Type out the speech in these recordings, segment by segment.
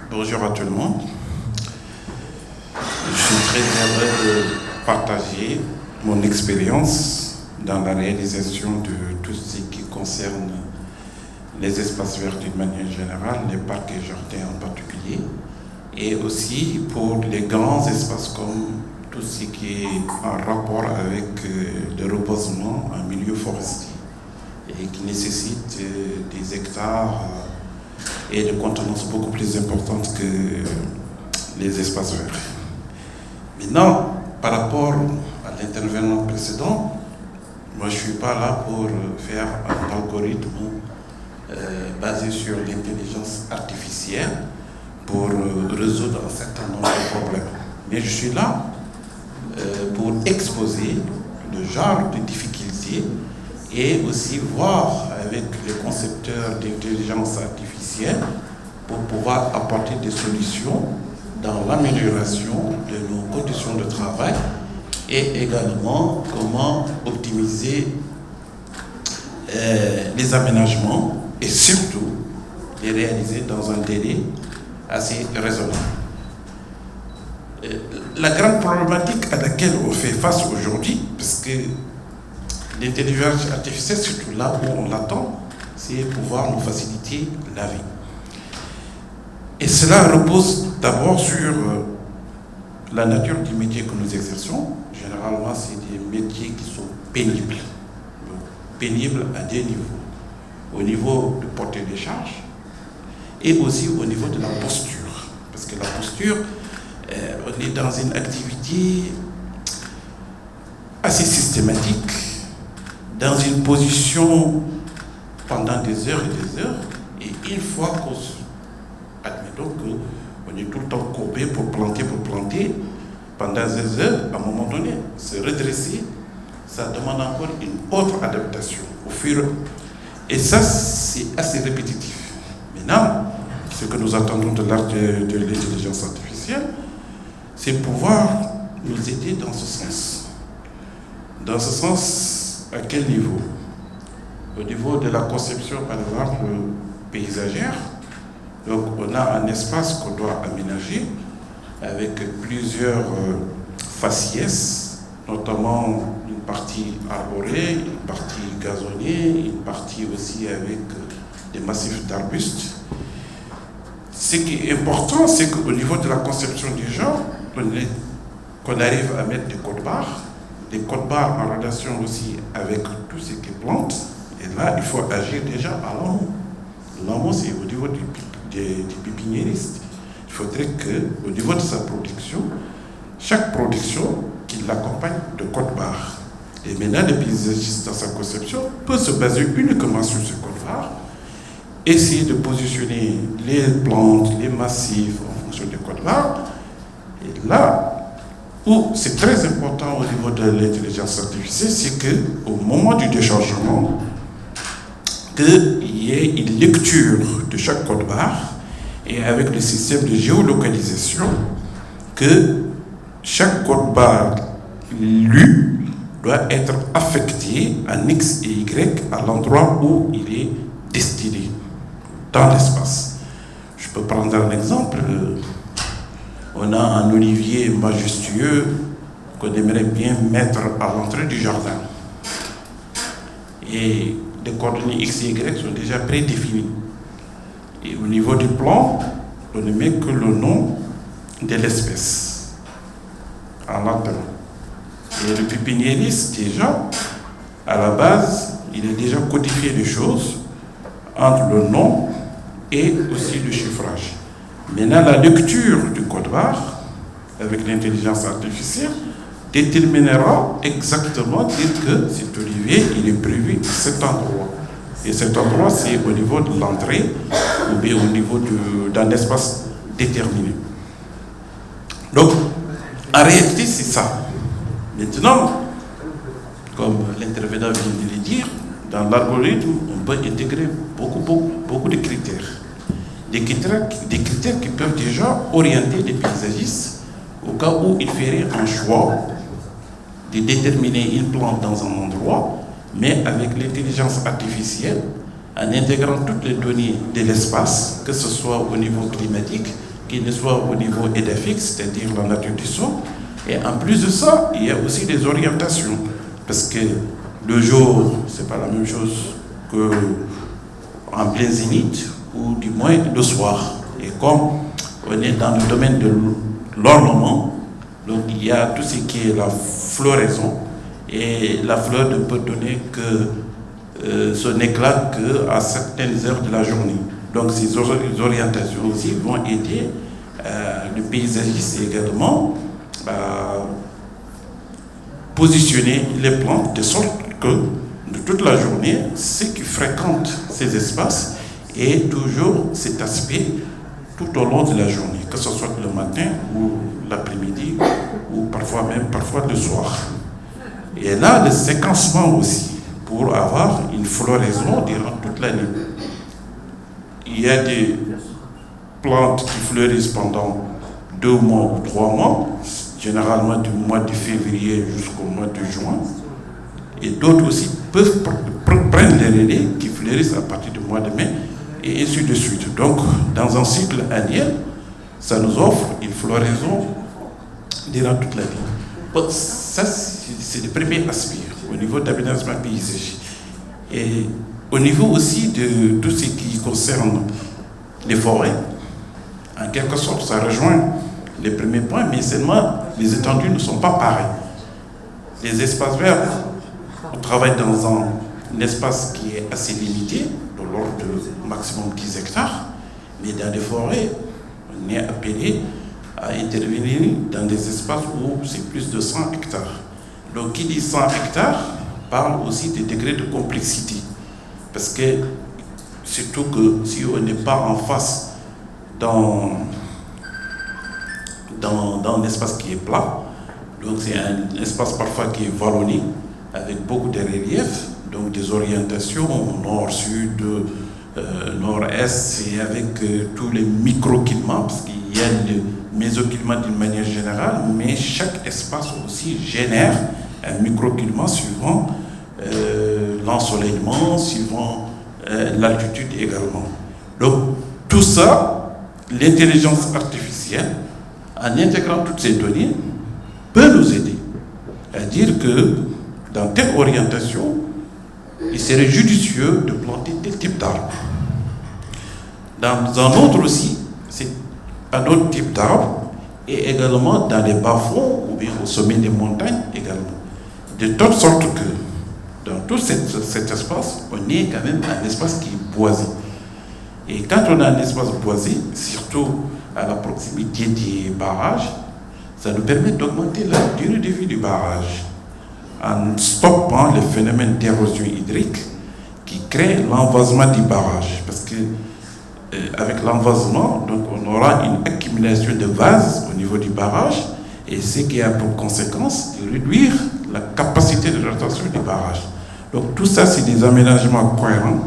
Bonjour à tout le monde. Je suis très heureux de partager mon expérience dans la réalisation de tout ce qui concerne les espaces verts d'une manière générale, les parcs et jardins en particulier, et aussi pour les grands espaces comme tout ce qui est en rapport avec le reboisement en milieu forestier et qui nécessite des hectares et de contenance beaucoup plus importante que les espaces verts. Maintenant, par rapport à l'intervenant précédent, moi je ne suis pas là pour faire un algorithme basé sur l'intelligence artificielle pour résoudre un certain nombre de problèmes. Mais je suis là pour exposer le genre de difficultés et aussi voir avec les concepteurs d'intelligence artificielle pour pouvoir apporter des solutions dans l'amélioration de nos conditions de travail et également comment optimiser les aménagements et surtout les réaliser dans un délai assez raisonnable. La grande problématique à laquelle on fait face aujourd'hui, parce que l'intelligence artificielle, surtout là où on l'attend, c'est pouvoir nous faciliter la vie. Et cela repose d'abord sur la nature du métier que nous exerçons. Généralement, c'est des métiers qui sont pénibles. Donc, pénibles à deux niveaux. Au niveau de portée des charges et aussi au niveau de la posture. Parce que la posture, on est dans une activité assez systématique, dans une position pendant des heures et des heures, et une fois qu'on admettons qu'on est tout le temps courbé pour planter, pendant des heures, à un moment donné, se redresser, ça demande encore une autre adaptation au fur et à mesure. Et ça, c'est assez répétitif. Maintenant, ce que nous attendons de l'art de l'intelligence artificielle, c'est pouvoir nous aider dans ce sens. Dans ce sens, à quel niveau? Au niveau de la conception, par exemple, paysagère. Donc, on a un espace qu'on doit aménager avec plusieurs faciès, notamment une partie arborée, une partie gazonnée, une partie aussi avec des massifs d'arbustes. Ce qui est important, c'est qu'au niveau de la conception déjà, qu'on arrive à mettre des codes-barres en relation aussi avec tout ce qui est plantes. Et là, il faut agir déjà à l'amont. L'amont, c'est au niveau du pépiniériste. Il faudrait qu'au niveau de sa production, chaque production qu'il l'accompagne de codes-barres. Et maintenant, le paysagiste dans sa conception peut se baser uniquement sur ce code-barres, essayer de positionner les plantes, les massifs en fonction des codes-barres. Et là où c'est très important au niveau de l'intelligence artificielle, c'est qu'au moment du déchargement, qu'il y ait une lecture de chaque code-barre et avec le système de géolocalisation, que chaque code-barre lu doit être affecté en X et Y à l'endroit où il est destiné dans l'espace. Je peux prendre un exemple. On a un olivier majestueux qu'on aimerait bien mettre à l'entrée du jardin. Et les coordonnées X et Y sont déjà prédéfinies. Et au niveau du plan, on ne met que le nom de l'espèce en latin. Et le pépiniériste, déjà, à la base, il a déjà codifié les choses entre le nom et aussi le chiffrage. Maintenant, la lecture du code-barre avec l'intelligence artificielle déterminera exactement dire que cet olivier, il est prévu à cet endroit. Et cet endroit, c'est au niveau de l'entrée ou bien au niveau d'un espace déterminé. Donc, en réalité, c'est ça. Maintenant, comme l'intervenant vient de le dire, dans l'algorithme, on peut intégrer beaucoup de critères. Des critères qui peuvent déjà orienter les paysagistes au cas où ils feraient un choix de déterminer une plante dans un endroit, mais avec l'intelligence artificielle, en intégrant toutes les données de l'espace, que ce soit au niveau climatique, qu'il ne soit au niveau édaphique, c'est-à-dire la nature du sol. Et en plus de ça, il y a aussi des orientations. Parce que le jour, ce n'est pas la même chose qu'en plein zénith, ou du moins le soir. Et comme on est dans le domaine de l'ornement, donc il y a tout ce qui est la floraison, et la fleur ne peut donner que son éclat qu'à certaines heures de la journée. Donc ces orientations aussi vont aider le paysagiste également à positionner les plantes de sorte que de toute la journée, ceux qui fréquentent ces espaces aient toujours cet aspect tout au long de la journée, que ce soit le matin ou l'après-midi ou parfois le soir. Et là, le séquencement aussi, pour avoir une floraison durant toute l'année. Il y a des plantes qui fleurissent pendant 2 mois ou 3 mois, généralement du mois de février jusqu'au mois de juin. Et d'autres aussi peuvent prendre les relais qui fleurissent à partir du mois de mai, et ainsi de suite. Donc, dans un cycle annuel, ça nous offre une floraison durant toute l'année. Bon, ça, c'est le premier aspect au niveau d'aménagement paysager. Et au niveau aussi de tout ce qui concerne les forêts, en quelque sorte, ça rejoint les premiers points, mais seulement les étendues ne sont pas pareilles. Les espaces verts, on travaille dans un espace qui est assez limité, de l'ordre de maximum 10 hectares, mais dans les forêts, on est appelé à intervenir dans des espaces où c'est plus de 100 hectares. Donc, qui dit 100 hectares parle aussi des degrés de complexité. Parce que, surtout que si on n'est pas en face dans un espace qui est plat, donc c'est un espace parfois qui est vallonné, avec beaucoup de relief, donc des orientations nord-sud, nord-est, et avec tous les microclimats, parce qu'il y a le mésoclimat d'une manière générale, mais chaque espace aussi génère un microclimat suivant l'ensoleillement, suivant l'altitude également. Donc tout ça, l'intelligence artificielle, en intégrant toutes ces données, peut nous aider à dire que dans telle orientation, il serait judicieux de planter tel type d'arbre. Dans un autre aussi, c'est un autre type d'arbre, et également dans les bas-fonds ou bien au sommet des montagnes également. De telle sorte que dans tout cet espace, on est quand même un espace qui est boisé. Et quand on a un espace boisé, surtout à la proximité des barrages, ça nous permet d'augmenter la durée de vie du barrage en stoppant le phénomène d'érosion hydrique qui crée l'envasement du barrage. Parce que avec l'envasement, donc on aura une accumulation de vase au niveau du barrage, et ce qui a pour conséquence de réduire la capacité de rétention du barrage. Donc tout ça, c'est des aménagements cohérents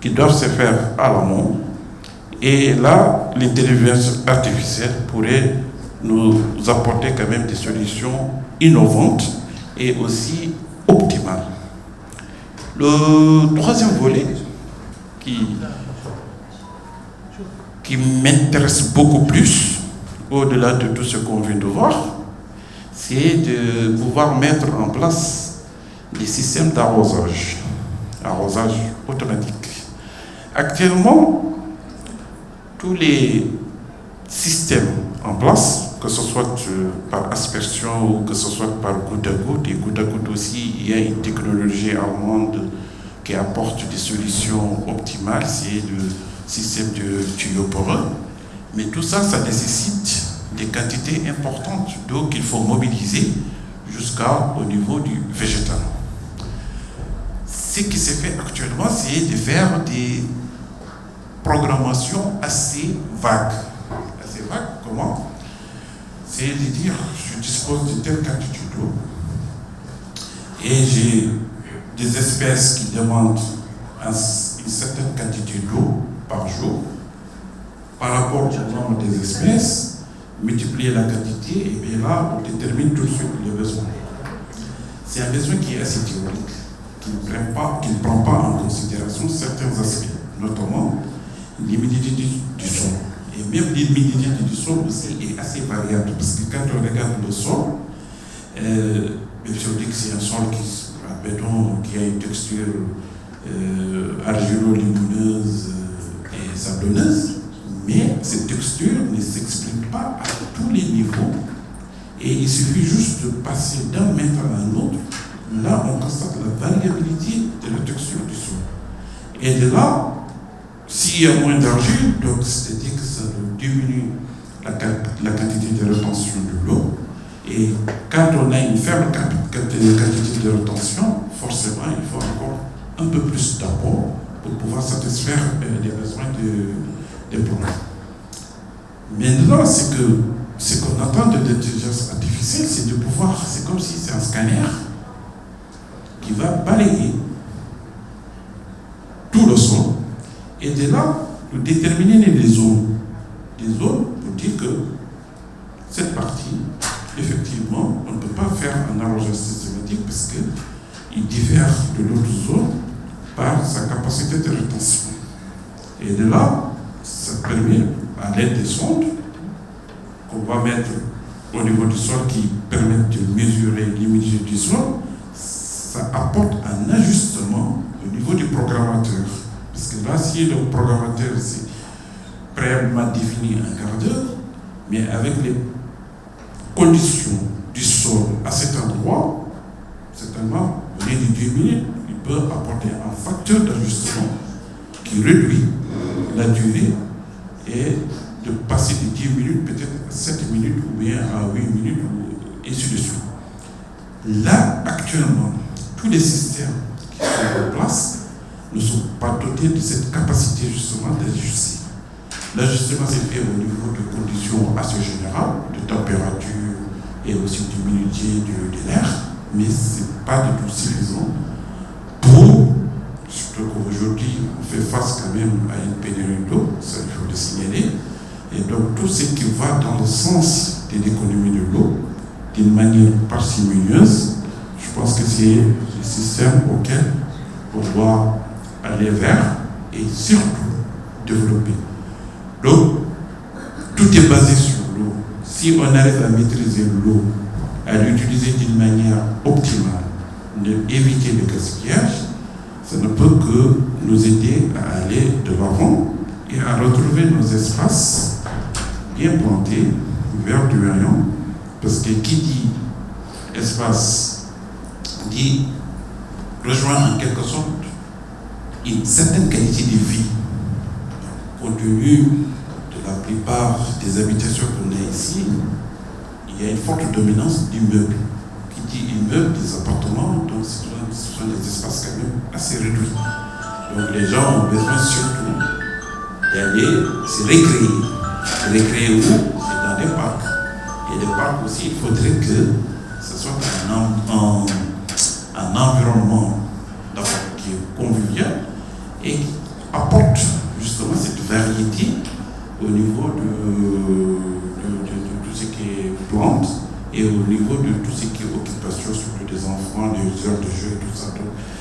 qui doivent se faire à l'amont. Et là, l'intelligence artificielle pourrait nous apporter quand même des solutions innovantes et aussi optimales. Le troisième volet qui m'intéresse beaucoup plus, au-delà de tout ce qu'on vient de voir, c'est de pouvoir mettre en place des systèmes d'arrosage automatique. Actuellement, tous les systèmes en place, que ce soit par aspersion ou que ce soit par goutte à goutte, et goutte à goutte aussi, il y a une technologie allemande qui apporte des solutions optimales, c'est le système de tuyaux poreux. Mais tout ça, ça nécessite des quantités importantes d'eau qu'il faut mobiliser jusqu'au niveau du végétal. Ce qui se fait actuellement, c'est de faire des programmations assez vagues. Assez vagues, comment? C'est de dire, je dispose de telle quantité d'eau et j'ai des espèces qui demandent une certaine quantité d'eau par jour. Par rapport au nombre des espèces, multiplier la quantité, et bien là, on détermine tout de suite le besoin. C'est un besoin qui est assez théorique, qui ne prend pas en considération certains aspects, notamment l'humidité du sol Et même l'humidité du sol aussi est assez variable, parce que quand on regarde le sol, je dis que c'est un sol qui a une texture argilo-limonneuse et sablonneuse, mais cette texture ne s'explique pas à tous les niveaux, et il suffit juste de passer d'un mètre à un autre. Là, on constate la variabilité de la texture du sol. Et de là, s'il y a moins d'argile, donc c'est-à-dire que ça diminue la quantité de rétention de l'eau. Et quand on a une faible quantité de rétention, forcément, il faut encore un peu plus d'apport pour pouvoir satisfaire les besoins des plantes. Maintenant, ce qu'on attend de l'intelligence artificielle, c'est de pouvoir, c'est comme si c'est un scanner qui va balayer tout le sol, et de là, de déterminer les zones. Des zones pour dire que cette partie, effectivement, on ne peut pas faire un arrosage systématique parce qu'il diffère de l'autre zone par sa capacité de rétention. Et de là, ça permet, à l'aide des sondes, qu'on va mettre au niveau du sol qui permettent de mesurer l'humidité du sol, ça apporte un ajustement au niveau du programmateur. Parce que là, si le programmateur c'est préalablement défini un quart d'heure, mais avec les conditions du sol à cet endroit, certainement, au lieu de 10 minutes, il peut apporter un facteur d'ajustement qui réduit la durée et de passer de 10 minutes peut-être à 7 minutes ou bien à 8 minutes, et ainsi de suite. Là, actuellement, tous les systèmes qui sont en place ne sont pas dotés de cette capacité justement d'ajuster. L'ajustement s'est fait au niveau de conditions assez générales, de température et aussi d'humidité de l'air, mais ce n'est pas du tout suffisant pour, surtout qu'aujourd'hui on fait face quand même à une pénurie d'eau, ça il faut le signaler, et donc tout ce qui va dans le sens de l'économie de l'eau, d'une manière parcimonieuse, je pense que c'est le système auquel on doit aller vers et surtout développer. Donc, tout est basé sur l'eau. Si on arrive à maîtriser l'eau, à l'utiliser d'une manière optimale, d'éviter le gaspillage, ça ne peut que nous aider à aller de l'avant et à retrouver nos espaces bien plantés, verdoyants, parce que qui dit espace dit rejoindre en quelque sorte une certaine qualité de vie, compte tenu de la plupart des habitations qu'on a ici. Il y a une forte dominance d'immeubles. Qui dit immeubles, des appartements, donc ce sont des espaces quand même assez réduits. Donc les gens ont besoin surtout d'aller se récréer. Se récréer où? C'est dans des parcs. Et les parcs aussi, il faudrait que ce soit un environnement qui est convivial et qui apporte justement cette variété au niveau de tout ce qui est plantes et au niveau de tout ce qui est occupation, surtout des enfants, des heures de jeu et tout ça.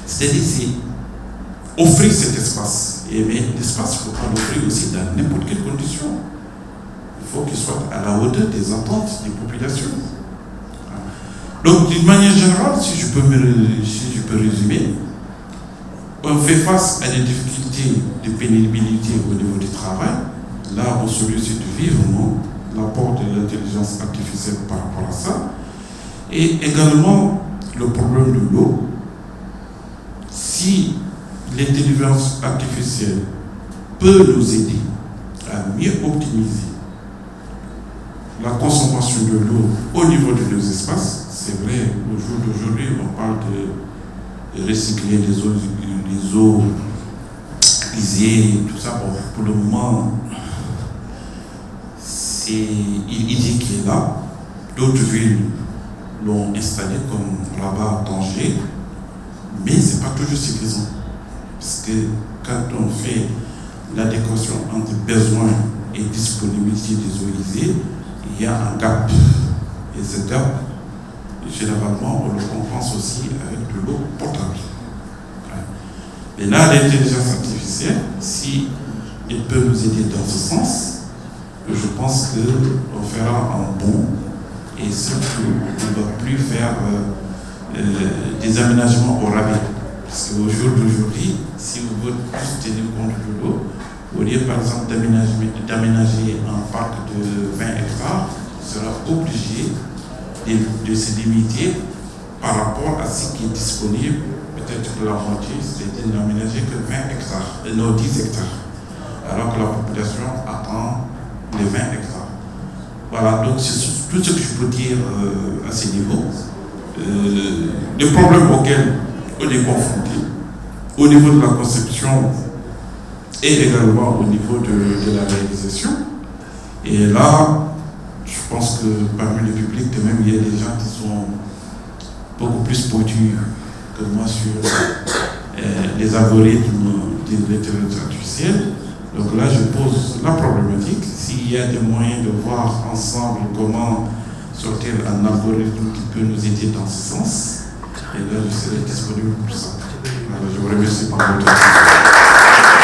C'est-à-dire, c'est offrir cet espace. Et mais l'espace, il ne faut pas l'offrir aussi dans n'importe quelle condition. Il faut qu'il soit à la hauteur des attentes des populations. Donc, d'une manière générale, si je peux résumer, on fait face à des difficultés de pénibilité au niveau du travail. Là, on sollicite vivement l'apport de l'intelligence artificielle par rapport à ça. Et également, le problème de l'eau. Si l'intelligence artificielle peut nous aider à mieux optimiser la consommation de l'eau au niveau de nos espaces, c'est vrai, au jour d'aujourd'hui, on parle de recycler les eaux usées, tout ça. Bon, pour le moment, il dit qu'il est là. D'autres villes l'ont installé comme Rabat, Tanger, mais ce n'est pas toujours suffisant. Parce que quand on fait l'adéquation entre besoins et disponibilité des eaux usées, il y a un gap. Et ce gap, généralement, on le compense aussi avec de l'eau potable. Et là, l'intelligence artificielle, si elle peut nous aider dans ce sens, que je pense qu'on fera un bond et surtout on ne va plus faire des aménagements au rabais. Parce qu'au jour d'aujourd'hui, si vous voulez plus tenir compte de l'eau, au lieu par exemple d'aménager un parc de 20 hectares, on sera obligé de se limiter par rapport à ce qui est disponible, peut-être que la moitié, c'est-à-dire n'aménager que 20 hectares, non 10 hectares, alors que la population attend les 20 hectares. Voilà, donc c'est tout ce que je peux dire à ce niveau. Les problèmes auxquels on est confronté, au niveau de la conception et également au niveau de la réalisation. Et là, je pense que parmi le public, quand même, il y a des gens qui sont beaucoup plus pointus que moi sur les algorithmes de l'intelligence artificielle. Donc là, je pose la problématique. S'il y a des moyens de voir ensemble comment sortir un algorithme qui peut nous aider dans ce sens, et là, je serai disponible pour ça. Alors, je vous remercie pour votre attention.